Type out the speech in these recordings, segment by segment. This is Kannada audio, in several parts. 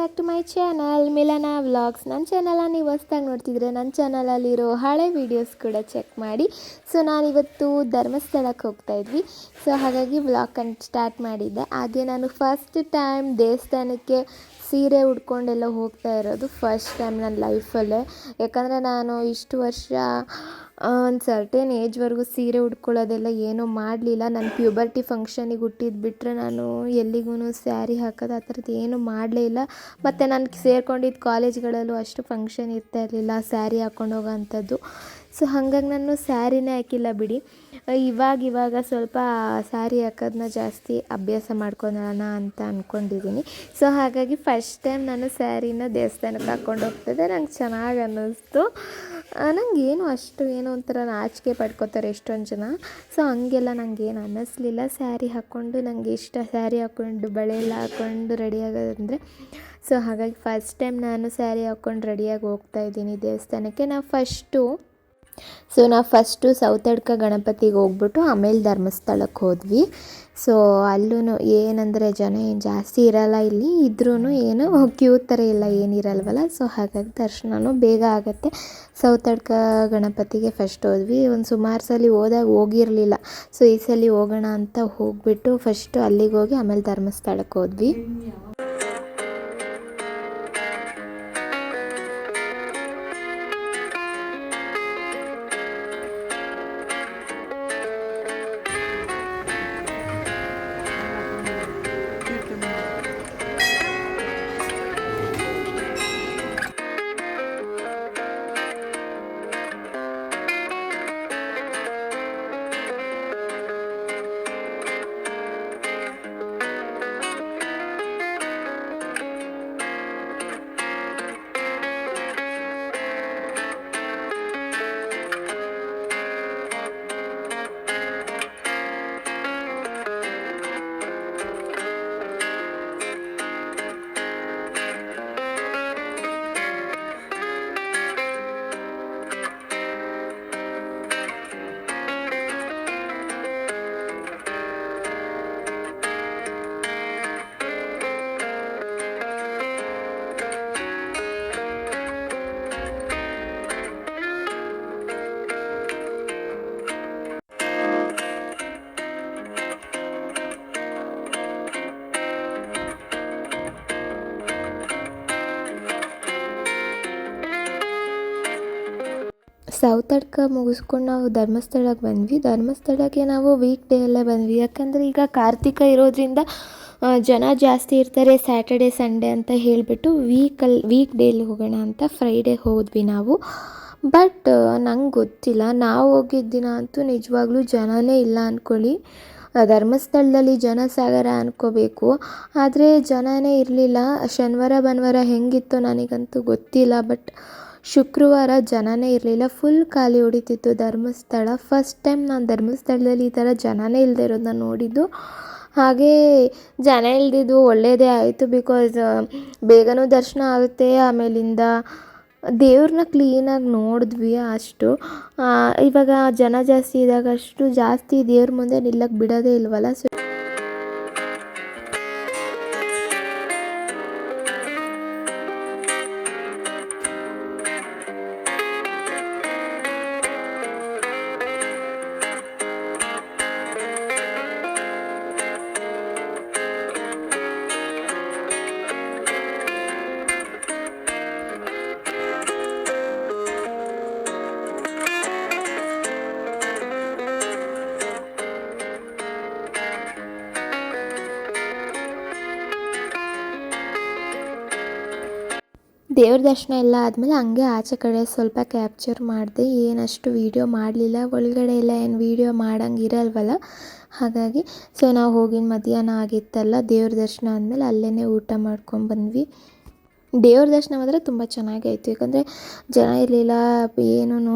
Back to my channel Milana vlogs. ನನ್ನ ಚಾನಲನ್ನು ನೀವು ಹೊಸ್ದಾಗಿ ನೋಡ್ತಿದ್ರೆ ನನ್ನ ಚಾನಲಲ್ಲಿರೋ ಹಳೆ ವೀಡಿಯೋಸ್ ಕೂಡ ಚೆಕ್ ಮಾಡಿ. ಸೊ ನಾನಿವತ್ತು ಧರ್ಮಸ್ಥಳಕ್ಕೆ ಹೋಗ್ತಾಯಿದ್ವಿ. ಸೊ ಹಾಗಾಗಿ ವ್ಲಾಗ್ ಸ್ಟಾರ್ಟ್ ಮಾಡಿದ್ದೆ. ಹಾಗೆ ನಾನು ಫಸ್ಟ್ ಟೈಮ್ ದೇವಸ್ಥಾನಕ್ಕೆ ಸೀರೆ ಉಟ್ಕೊಂಡೆಲ್ಲ ಹೋಗ್ತಾ ಇರೋದು ಫಸ್ಟ್ ಟೈಮ್ ನನ್ನ ಲೈಫಲ್ಲೇ. ಯಾಕಂದರೆ ನಾನು ಇಷ್ಟು ವರ್ಷ ಒಂದು ಸರ್ಟೇನ್ ಏಜ್ವರೆಗೂ ಸೀರೆ ಉಟ್ಕೊಳ್ಳೋದೆಲ್ಲ ಏನೂ ಮಾಡಲಿಲ್ಲ. ನಾನು ಪ್ಯೂಬರ್ಟಿ ಫಂಕ್ಷನಿಗೆ ಹುಟ್ಟಿದ್ದು ಬಿಟ್ಟರೆ ನಾನು ಎಲ್ಲಿಗೂ ಸ್ಯಾರಿ ಹಾಕೋದು ಆ ಥರದ್ದು ಏನೂ ಮಾಡಲೇ ಇಲ್ಲ. ಮತ್ತು ನಾನು ಸೇರ್ಕೊಂಡಿದ್ದ ಕಾಲೇಜ್ಗಳಲ್ಲೂ ಅಷ್ಟು ಫಂಕ್ಷನ್ ಇರ್ತಾ ಇರಲಿಲ್ಲ ಸ್ಯಾರಿ ಹಾಕ್ಕೊಂಡು ಹೋಗೋ ಅಂಥದ್ದು. ಸೊ ಹಾಗಾಗಿ ನಾನು ಸ್ಯಾರಿನೇ ಹಾಕಿಲ್ಲ ಬಿಡಿ. ಇವಾಗ ಸ್ವಲ್ಪ ಸ್ಯಾರಿ ಹಾಕೋದನ್ನ ಜಾಸ್ತಿ ಅಭ್ಯಾಸ ಮಾಡ್ಕೊಳ್ಳೋಣ ಅಂತ ಅಂದ್ಕೊಂಡಿದ್ದೀನಿ. ಸೊ ಹಾಗಾಗಿ ಫಸ್ಟ್ ಟೈಮ್ ನಾನು ಸ್ಯಾರಿನ ದೇವಸ್ಥಾನಕ್ಕೆ ಹಾಕ್ಕೊಂಡು ಹೋಗ್ತಿದ್ದೆ. ನಂಗೆ ಚೆನ್ನಾಗಿ ಅನ್ನಿಸ್ತು. ನನಗೇನು ಅಷ್ಟು ಏನೋ ಒಂಥರ ನಾಚಿಕೆ ಪಡ್ಕೋತಾರೆ ಎಷ್ಟೊಂದು ಜನ. ಸೊ ಹಂಗೆಲ್ಲ ನನಗೇನು ಅನ್ನಿಸ್ಲಿಲ್ಲ. ಸ್ಯಾರಿ ಹಾಕ್ಕೊಂಡು ನನಗೆ ಇಷ್ಟ, ಸ್ಯಾರಿ ಹಾಕ್ಕೊಂಡು ಬಳೆ ಎಲ್ಲ ಹಾಕ್ಕೊಂಡು ರೆಡಿ ಆಗೋದಂದರೆ. ಸೊ ಹಾಗಾಗಿ ಫಸ್ಟ್ ಟೈಮ್ ನಾನು ಸ್ಯಾರಿ ಹಾಕ್ಕೊಂಡು ರೆಡಿಯಾಗಿ ಹೋಗ್ತಾಯಿದ್ದೀನಿ ದೇವಸ್ಥಾನಕ್ಕೆ. ನಾವು ಫಸ್ಟು ಸೌತಡ್ಕ ಗಣಪತಿಗೆ ಹೋಗ್ಬಿಟ್ಟು ಆಮೇಲೆ ಧರ್ಮಸ್ಥಳಕ್ಕೆ ಹೋದ್ವಿ. ಸೊ ಅಲ್ಲೂ ಏನಂದರೆ ಜನ ಏನು ಜಾಸ್ತಿ ಇರಲ್ಲ, ಇಲ್ಲಿ ಇದ್ರೂ ಏನು ಕ್ಯೂ ಥರ ಇಲ್ಲ ಏನಿರಲ್ವಲ್ಲ. ಸೊ ಹಾಗಾಗಿ ದರ್ಶನವೂ ಬೇಗ ಆಗುತ್ತೆ. ಸೌತಡ್ಕ ಗಣಪತಿಗೆ ಫಸ್ಟ್ ಹೋದ್ವಿ. ಒಂದು ಸುಮಾರು ಸಲ ಹೋಗಿರಲಿಲ್ಲ. ಸೊ ಈ ಸಲ ಹೋಗೋಣ ಅಂತ ಹೋಗ್ಬಿಟ್ಟು ಫಸ್ಟು ಅಲ್ಲಿಗೆ ಹೋಗಿ ಆಮೇಲೆ ಧರ್ಮಸ್ಥಳಕ್ಕೆ ಹೋದ್ವಿ. ಸೌತಡ್ಕ ಮುಗಿಸ್ಕೊಂಡು ನಾವು ಧರ್ಮಸ್ಥಳಕ್ಕೆ ಬಂದ್ವಿ. ಧರ್ಮಸ್ಥಳಕ್ಕೆ ನಾವು ವೀಕ್ ಡೇ ಅಲ್ಲೇ ಬಂದ್ವಿ. ಯಾಕಂದರೆ ಈಗ ಕಾರ್ತಿಕ ಇರೋದ್ರಿಂದ ಜನ ಜಾಸ್ತಿ ಇರ್ತಾರೆ. ಸ್ಯಾಟರ್ಡೆ ಸಂಡೇ ಅಂತ ಹೇಳಿಬಿಟ್ಟು ವೀಕ್ ಡೇಲಿ ಹೋಗೋಣ ಅಂತ ಫ್ರೈಡೇ ಹೋದ್ವಿ ನಾವು. ಬಟ್ ನಂಗೆ ಗೊತ್ತಿಲ್ಲ, ನಾವು ಹೋಗಿದ್ದ ದಿನ ಅಂತೂ ನಿಜವಾಗ್ಲೂ ಜನನೇ ಇಲ್ಲ ಅಂದ್ಕೊಳ್ಳಿ. ಧರ್ಮಸ್ಥಳದಲ್ಲಿ ಜನ ಸಾಗರ ಅಂದ್ಕೋಬೇಕು, ಆದರೆ ಜನನೇ ಇರಲಿಲ್ಲ. ಶನಿವಾರ ಭಾನುವಾರ ಹೆಂಗಿತ್ತು ನನಗಂತೂ ಗೊತ್ತಿಲ್ಲ. ಬಟ್ ಶುಕ್ರವಾರ ಜನನೇ ಇರಲಿಲ್ಲ, ಫುಲ್ ಖಾಲಿ ಹೊಡಿತಿತ್ತು ಧರ್ಮಸ್ಥಳ. ಫಸ್ಟ್ ಟೈಮ್ ನಾನು ಧರ್ಮಸ್ಥಳದಲ್ಲಿ ಈ ಥರ ಜನನೇ ಇಲ್ಲದೆ ಇರೋದನ್ನ ನೋಡಿದ್ದು. ಹಾಗೇ ಜನ ಇಲ್ದಿದ್ದು ಒಳ್ಳೆಯದೇ ಆಯಿತು. ಬಿಕಾಸ್ ಬೇಗನೂ ದರ್ಶನ ಆಗುತ್ತೆ. ಆಮೇಲಿಂದ ದೇವ್ರನ್ನ ಕ್ಲೀನಾಗಿ ನೋಡಿದ್ವಿ ಅಷ್ಟು. ಇವಾಗ ಜನ ಜಾಸ್ತಿ ಇದ್ದಾಗ ಅಷ್ಟು ಜಾಸ್ತಿ ದೇವ್ರ ಮುಂದೆ ನಿಲ್ಲಕ್ಕೆ ಬಿಡೋದೇ ಇಲ್ವಲ್ಲ. ಸೊ ದೇವ್ರ ದರ್ಶನ ಎಲ್ಲ ಆದಮೇಲೆ ಹಂಗೆ ಆಚೆ ಕಡೆ ಸ್ವಲ್ಪ ಕ್ಯಾಪ್ಚರ್ ಮಾಡಿದೆ. ಏನಷ್ಟು ವೀಡಿಯೋ ಮಾಡಲಿಲ್ಲ, ಒಳಗಡೆ ಎಲ್ಲ ಏನು ವೀಡಿಯೋ ಮಾಡೋಂಗೆ ಇರಲ್ವಲ್ಲ. ಹಾಗಾಗಿ ಸೊ ನಾವು ಹೋಗಿ ಮಧ್ಯಾಹ್ನ ಆಗಿತ್ತಲ್ಲ, ದೇವ್ರ ದರ್ಶನ ಆದಮೇಲೆ ಅಲ್ಲೇ ಊಟ ಮಾಡ್ಕೊಂಡು ಬಂದ್ವಿ. ದೇವ್ರ ದರ್ಶನ ಮಾತ್ರ ತುಂಬ ಚೆನ್ನಾಗಾಯಿತು. ಯಾಕಂದರೆ ಜನ ಇರಲಿಲ್ಲ, ಏನೂ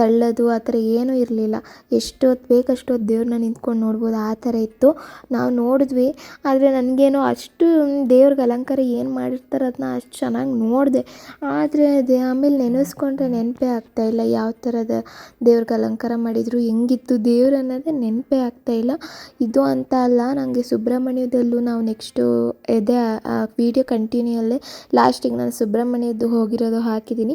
ತಳ್ಳೋದು ಆ ಥರ ಏನೂ ಇರಲಿಲ್ಲ. ಎಷ್ಟೊತ್ತು ಬೇಕಷ್ಟೊತ್ತು ದೇವ್ರನ್ನ ನಿಂತ್ಕೊಂಡು ನೋಡ್ಬೋದು ಆ ಥರ ಇತ್ತು. ನಾವು ನೋಡಿದ್ವಿ, ಆದರೆ ನನಗೇನೋ ಅಷ್ಟು ದೇವ್ರಿಗೆ ಅಲಂಕಾರ ಏನು ಮಾಡಿರ್ತಾರೆ ಅದನ್ನ ಅಷ್ಟು ಚೆನ್ನಾಗಿ ನೋಡಿದೆ. ಆದರೆ ಆಮೇಲೆ ನೆನೆಸ್ಕೊಂಡ್ರೆ ನೆನಪೇ ಆಗ್ತಾಯಿಲ್ಲ ಯಾವ ಥರದ ದೇವ್ರಿಗೆ ಅಲಂಕಾರ ಮಾಡಿದರು, ಹೆಂಗಿತ್ತು ದೇವ್ರು ಅನ್ನೋದೇ ನೆನಪೇ ಆಗ್ತಾಯಿಲ್ಲ. ಇದು ಅಂತ ಅಲ್ಲ, ನನಗೆ ಸುಬ್ರಹ್ಮಣ್ಯದಲ್ಲೂ ನಾವು ನೆಕ್ಸ್ಟು ಇದೆ ಆ ವಿಡಿಯೋ ಕಂಟಿನ್ಯೂಯಲ್ಲೇ ಲಾಸ್ಟಿಗೆ ನಾನು ಸುಬ್ರಹ್ಮಣ್ಯದ್ದು ಹೋಗಿರೋದು ಹಾಕಿದ್ದೀನಿ.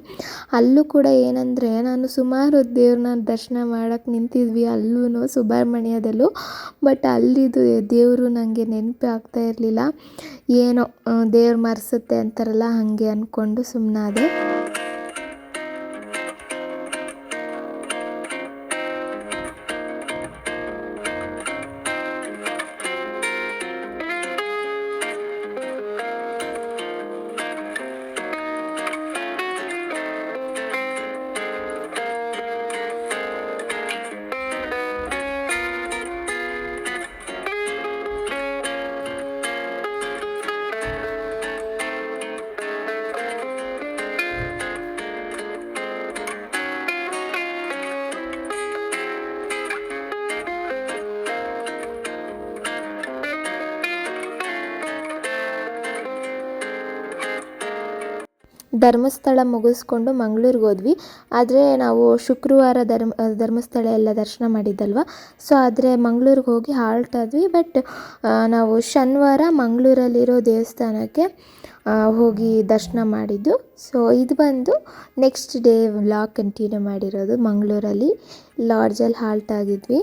ಅಲ್ಲೂ ಕೂಡ ಏನಂದರೆ ನಾನು ಸುಮಾರು ದೇವ್ರನ್ನ ದರ್ಶನ ಮಾಡೋಕ್ಕೆ ನಿಂತಿದ್ವಿ ಅಲ್ಲೂ ಸುಬ್ರಹ್ಮಣ್ಯದಲ್ಲೂ. ಬಟ್ ಅಲ್ಲಿದು ದೇವರು ನನಗೆ ನೆನಪೇ ಆಗ್ತಾ ಇರಲಿಲ್ಲ. ಏನೋ ದೇವ್ರು ಮರೆಸುತ್ತೆ ಅಂತಾರಲ್ಲ ಹಾಗೆ ಅಂದ್ಕೊಂಡು ಸುಮ್ಮನಾದೆ. ಧರ್ಮಸ್ಥಳ ಮುಗಿಸ್ಕೊಂಡು ಮಂಗಳೂರಿಗೆ ಹೋದ್ವಿ. ಆದರೆ ನಾವು ಶುಕ್ರವಾರ ಧರ್ಮಸ್ಥಳ ಎಲ್ಲ ದರ್ಶನ ಮಾಡಿದ್ದಲ್ವ, ಸೊ ಆದರೆ ಮಂಗಳೂರಿಗೆ ಹೋಗಿ ಹಾಲ್ಟ್ ಆದ್ವಿ. ಬಟ್ ನಾವು ಶನಿವಾರ ಮಂಗಳೂರಲ್ಲಿರೋ ದೇವಸ್ಥಾನಕ್ಕೆ ಹೋಗಿ ದರ್ಶನ ಮಾಡಿದ್ದು. ಸೊ ಇದು ಬಂದು ನೆಕ್ಸ್ಟ್ ಡೇ ವ್ಲಾಗ್ ಕಂಟಿನ್ಯೂ ಮಾಡಿರೋದು. ಮಂಗಳೂರಲ್ಲಿ ಲಾಡ್ಜಲ್ಲಿ ಹಾಲ್ಟ್ ಆಗಿದ್ವಿ.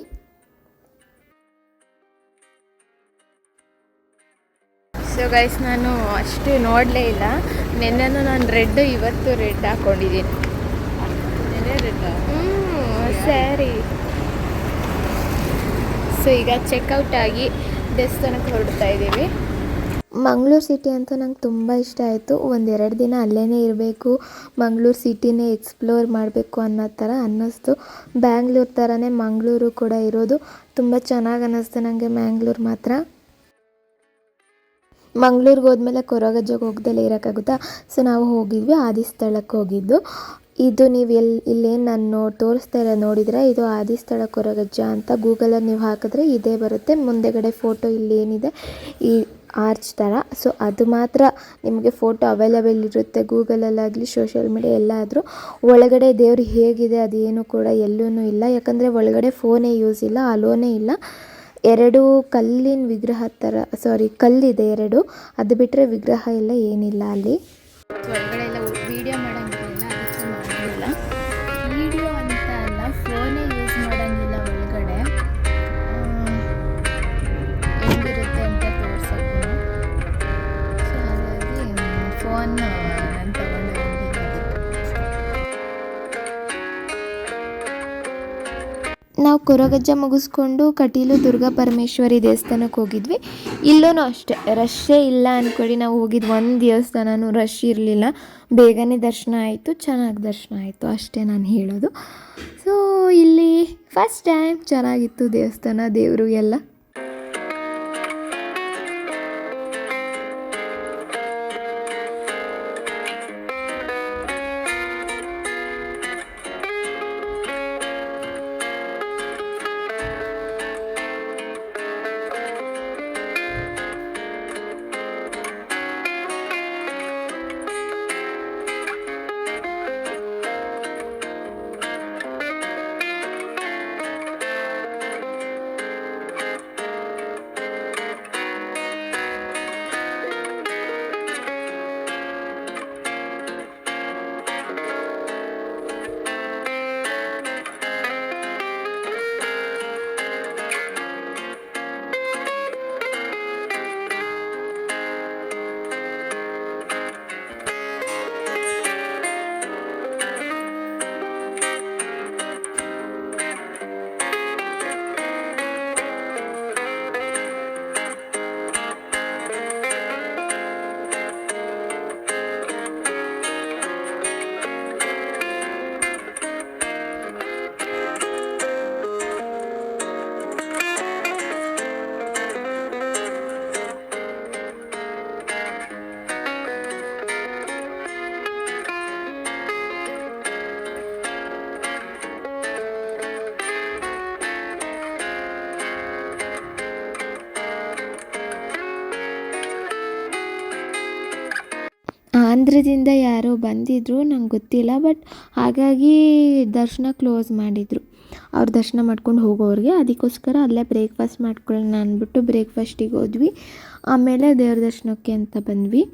ಸೊ ಗೈಸ್, ನಾನು ಅಷ್ಟು ನೋಡಲೇ ಇಲ್ಲ. ನೆನ್ನೆನೂ ನಾನು ರೆಡ್, ಇವತ್ತು ರೆಡ್ ಹಾಕ್ಕೊಂಡಿದ್ದೀನಿ. ಸರಿ. ಸೊ ಈಗ ಚೆಕ್ಔಟ್ ಆಗಿ ದೇವಸ್ಥಾನಕ್ಕೆ ಹೊರಡ್ತಾ ಇದ್ದೀವಿ. ಮಂಗಳೂರು ಸಿಟಿ ಅಂತೂ ನಂಗೆ ತುಂಬ ಇಷ್ಟ ಆಯಿತು. 1-2 ದಿನ ಅಲ್ಲೇ ಇರಬೇಕು, ಮಂಗಳೂರು ಸಿಟಿನೇ ಎಕ್ಸ್ಪ್ಲೋರ್ ಮಾಡಬೇಕು ಅನ್ನೋ ಥರ ಅನ್ನಿಸ್ತು. ಬ್ಯಾಂಗ್ಳೂರು ಥರನೇ ಮಂಗಳೂರು ಕೂಡ ಇರೋದು. ತುಂಬ ಚೆನ್ನಾಗಿ ಅನ್ನಿಸ್ತು ನನಗೆ ಮ್ಯಾಂಗ್ಳೂರು ಮಾತ್ರ. ಮಂಗಳೂರಿಗೆ ಹೋದ್ಮೇಲೆ ಕೊರಗಜ್ಜಗೆ ಹೋಗ್ದಲ್ಲೇ ಇರೋಕ್ಕಾಗುತ್ತಾ? ಸೊ ನಾವು ಹೋಗಿದ್ವಿ, ಆದಿಸ್ಥಳಕ್ಕೆ ಹೋಗಿದ್ದು. ಇದು ನೀವು ಇಲ್ಲೇನು ನಾನು ತೋರಿಸ್ತಾ ಇಲ್ಲ ನೋಡಿದರೆ, ಇದು ಆದಿಸ್ಥಳ ಕೊರಗಜ್ಜ ಅಂತ ಗೂಗಲಲ್ಲಿ ನೀವು ಹಾಕಿದ್ರೆ ಇದೇ ಬರುತ್ತೆ. ಮುಂದೆಗಡೆ ಫೋಟೋ ಇಲ್ಲೇನಿದೆ ಈ ಆರ್ಚ್ ಥರ, ಸೊ ಅದು ಮಾತ್ರ ನಿಮಗೆ ಫೋಟೋ ಅವೈಲೇಬಲ್ ಇರುತ್ತೆ ಗೂಗಲಲ್ಲಾಗಲಿ ಸೋಷಿಯಲ್ ಮೀಡಿಯಾ ಎಲ್ಲಾದರೂ. ಒಳಗಡೆ ದೇವರು ಹೇಗಿದೆ ಅದೇನು ಕೂಡ ಎಲ್ಲೂ ಇಲ್ಲ. ಯಾಕಂದರೆ ಒಳಗಡೆ ಫೋನೇ ಯೂಸ್ ಇಲ್ಲ, ಅಲೋನೇ ಇಲ್ಲ. 2 ಕಲ್ಲಿನ ವಿಗ್ರಹ ಥರ, ಕಲ್ಲಿದೆ 2, ಅದು ಬಿಟ್ಟರೆ ವಿಗ್ರಹ ಎಲ್ಲ ಏನಿಲ್ಲ ಅಲ್ಲಿ. ಒಳಗಡೆ ಎಲ್ಲ ವೀಡಿಯೋ ಮಾಡೋಂಗಿಲ್ಲ, ಅದಕ್ಕೆ ಮಾಡೋಂಗಿಲ್ಲ. ವೀಡಿಯೋ ಅಂತ ಅಲ್ಲ, ಫೋನೇ ಯೂಸ್ ಮಾಡೋಂಗಿಲ್ಲ ಒಳಗಡೆ. ಹೆಂಗಿರುತ್ತೆ ಅಂತ ತೋರ್ಸೋಕ್ಕೆ. ಸೊ ಹಾಗಾಗಿ ಫೋನ್ ನಾನು ತಗೊಂಡು ನಾವು ಕೊರಗಜ್ಜ ಮುಗಿಸ್ಕೊಂಡು ಕಟೀಲು ದುರ್ಗಾ ಪರಮೇಶ್ವರಿ ದೇವಸ್ಥಾನಕ್ಕೆ ಹೋಗಿದ್ವಿ. ಇಲ್ಲೂ ಅಷ್ಟೇ ರಶ್ಶೇ ಇಲ್ಲ ಅಂದ್ಕೊಳ್ಳಿ. ನಾವು ಹೋಗಿದ್ದು ಒಂದು ದೇವಸ್ಥಾನನೂ ರಶ್ ಇರಲಿಲ್ಲ, ಬೇಗನೆ ದರ್ಶನ ಆಯಿತು, ಚೆನ್ನಾಗಿ ದರ್ಶನ ಆಯಿತು, ಅಷ್ಟೇ ನಾನು ಹೇಳೋದು. ಸೊ ಇಲ್ಲಿ ಫಸ್ಟ್ ಟೈಮ್ ಚೆನ್ನಾಗಿತ್ತು ದೇವಸ್ಥಾನ, ದೇವರು ಎಲ್ಲ. ಆಂಧ್ರದಿಂದ ಯಾರೋ ಬಂದಿದ್ದರು, ನಂಗೆ ಗೊತ್ತಿಲ್ಲ. ಬಟ್ ಹಾಗಾಗಿ ದರ್ಶನ ಕ್ಲೋಸ್ ಮಾಡಿದರು. ಅವ್ರ ದರ್ಶನ ಮಾಡ್ಕೊಂಡು ಹೋಗೋರಿಗೆ. ಅದಕ್ಕೋಸ್ಕರ ಅಲ್ಲೇ ಬ್ರೇಕ್ಫಾಸ್ಟ್ ಮಾಡ್ಕೊಳ್ಳೋಣ ಅಂದ್ಬಿಟ್ಟು ಬ್ರೇಕ್ಫಾಸ್ಟಿಗೆ ಹೋದ್ವಿ. ಆಮೇಲೆ ದೇವ್ರ ದರ್ಶನಕ್ಕೆ ಅಂತ ಬಂದ್ವಿ.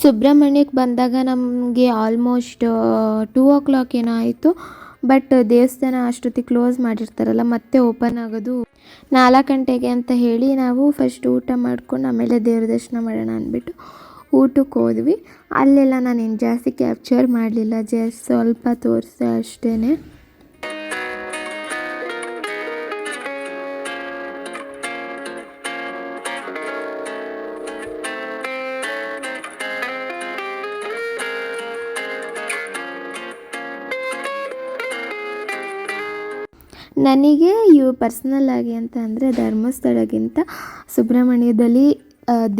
ಸುಬ್ರಹ್ಮಣ್ಯಕ್ಕೆ ಬಂದಾಗ ನಮಗೆ ಆಲ್ಮೋಸ್ಟ್ 2 ಏನೋ ಆಯಿತು. ಬಟ್ ದೇವಸ್ಥಾನ ಅಷ್ಟೊತ್ತಿಗೆ ಕ್ಲೋಸ್ ಮಾಡಿರ್ತಾರಲ್ಲ, ಮತ್ತೆ ಓಪನ್ ಆಗೋದು 4 ಗಂಟೆಗೆ ಅಂತ ಹೇಳಿ ನಾವು ಫಸ್ಟ್ ಊಟ ಮಾಡ್ಕೊಂಡು ಆಮೇಲೆ ದೇವ್ರ ದರ್ಶನ ಮಾಡೋಣ ಅಂದ್ಬಿಟ್ಟು ಊಟಕ್ಕೆ ಹೋದ್ವಿ. ಅಲ್ಲೆಲ್ಲ ನಾನೇನು ಜಾಸ್ತಿ ಕ್ಯಾಪ್ಚರ್ ಮಾಡಲಿಲ್ಲ, ಜಸ್ಟ್ ಸ್ವಲ್ಪ ತೋರಿಸ್ದೆ ಅಷ್ಟೇ. ನನಗೆ ಪರ್ಸ್ನಲ್ ಆಗಿ ಅಂತ ಅಂದರೆ ಧರ್ಮಸ್ಥಳಕ್ಕಿಂತ ಸುಬ್ರಹ್ಮಣ್ಯದಲ್ಲಿ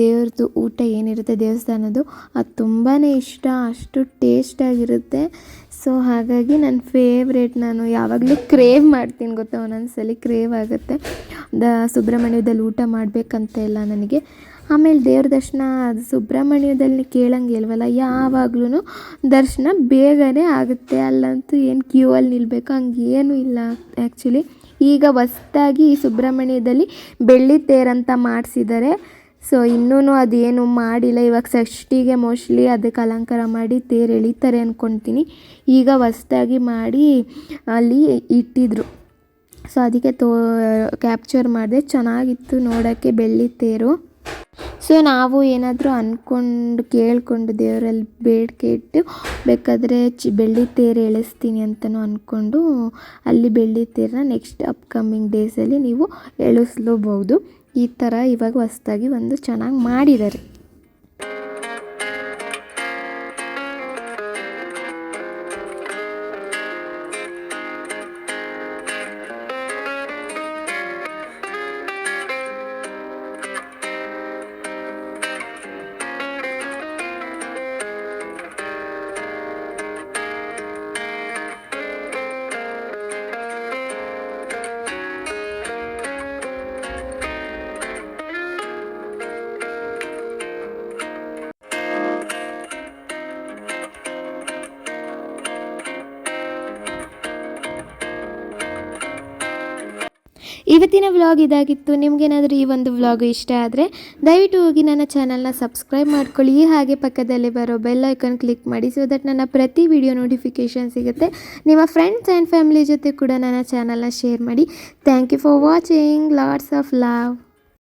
ದೇವ್ರದ್ದು ಊಟ ಏನಿರುತ್ತೆ ದೇವಸ್ಥಾನದ್ದು ಅದು ತುಂಬಾ ಇಷ್ಟ. ಅಷ್ಟು ಟೇಸ್ಟಾಗಿರುತ್ತೆ. ಸೊ ಹಾಗಾಗಿ ನನ್ನ ಫೇವ್ರೇಟ್. ನಾನು ಯಾವಾಗಲೂ ಕ್ರೇವ್ ಮಾಡ್ತೀನಿ ಗೊತ್ತಾ, ಒಂದೊಂದು ಸಲ ಕ್ರೇವ್ ಆಗುತ್ತೆ ಸುಬ್ರಹ್ಮಣ್ಯದಲ್ಲಿ ಊಟ ಮಾಡಬೇಕಂತ ಎಲ್ಲ ನನಗೆ. ಆಮೇಲೆ ದೇವ್ರ ದರ್ಶನ ಅದು ಸುಬ್ರಹ್ಮಣ್ಯದಲ್ಲಿ ಕೇಳಂಗೆ ಇಲ್ವಲ್ಲ, ಯಾವಾಗ್ಲೂ ದರ್ಶನ ಬೇಗನೆ ಆಗುತ್ತೆ. ಅಲ್ಲಂತೂ ಏನು ಕ್ಯೂ ಅಲ್ಲಿ ನಿಲ್ಲಬೇಕು ಹಂಗೇನೂ ಇಲ್ಲ ಆ್ಯಕ್ಚುಲಿ. ಈಗ ಹೊಸ್ದಾಗಿ ಸುಬ್ರಹ್ಮಣ್ಯದಲ್ಲಿ ಬೆಳ್ಳಿ ತೇರಂತ ಮಾಡಿಸಿದ್ದಾರೆ. ಸೊ ಇನ್ನೂ ಅದೇನು ಮಾಡಿಲ್ಲ. ಇವಾಗ ಷಷ್ಠಿಗೆ ಮೋಸ್ಟ್ಲಿ ಅದಕ್ಕೆ ಅಲಂಕಾರ ಮಾಡಿ ತೇರು ಎಳಿತಾರೆ ಅಂದ್ಕೊಳ್ತೀನಿ. ಈಗ ಹೊಸ್ದಾಗಿ ಮಾಡಿ ಅಲ್ಲಿ ಇಟ್ಟಿದ್ರು. ಸೊ ಅದಕ್ಕೆ ಕ್ಯಾಪ್ಚರ್ ಮಾಡಿದೆ. ಚೆನ್ನಾಗಿತ್ತು ನೋಡೋಕ್ಕೆ ಬೆಳ್ಳಿ ತೇರು. ಸೊ ನಾವು ಏನಾದರೂ ಅಂದ್ಕೊಂಡು ಕೇಳಿಕೊಂಡು ದೇವರಲ್ಲಿ ಬೇಡಿಕೆ ಇಟ್ಟು ಬೇಕಾದರೆ ಬೆಳ್ಳಿ ತೇರು ಎಳಿಸ್ತೀನಿ ಅಂತಲೂ ಅಂದ್ಕೊಂಡು ಅಲ್ಲಿ ಬೆಳ್ಳಿ ತೇರನ್ನ ನೆಕ್ಸ್ಟ್ ಅಪ್ಕಮಿಂಗ್ ಡೇಸಲ್ಲಿ ನೀವು ಎಳಿಸ್ಲೂಬಹುದು. ಈ ಥರ ಇವಾಗ ಹೊಸ್ದಾಗಿ ಒಂದು ಚೆನ್ನಾಗಿ ಮಾಡಿದ್ದಾರೆ. ಇವತ್ತಿನ ವ್ಲಾಗ್ ಇದಾಗಿತ್ತು. ನಿಮಗೇನಾದರೂ ಈ ಒಂದು ವ್ಲಾಗ್ ಇಷ್ಟ ಆದರೆ ದಯವಿಟ್ಟು ಹೋಗಿ ನನ್ನ ಚಾನಲ್ನ ಸಬ್ಸ್ಕ್ರೈಬ್ ಮಾಡ್ಕೊಳ್ಳಿ. ಹಾಗೆ ಪಕ್ಕದಲ್ಲೇ ಬರೋ ಬೆಲ್ ಐಕಾನ್ ಕ್ಲಿಕ್ ಮಾಡಿ, ಸೊ ದಟ್ ನನ್ನ ಪ್ರತಿ ವಿಡಿಯೋ ನೋಟಿಫಿಕೇಷನ್ ಸಿಗುತ್ತೆ. ನಿಮ್ಮ ಫ್ರೆಂಡ್ಸ್ ಆ್ಯಂಡ್ ಫ್ಯಾಮಿಲಿ ಜೊತೆ ಕೂಡ ನನ್ನ ಚಾನಲ್ನ ಶೇರ್ ಮಾಡಿ. Thank you for watching. Lots of love.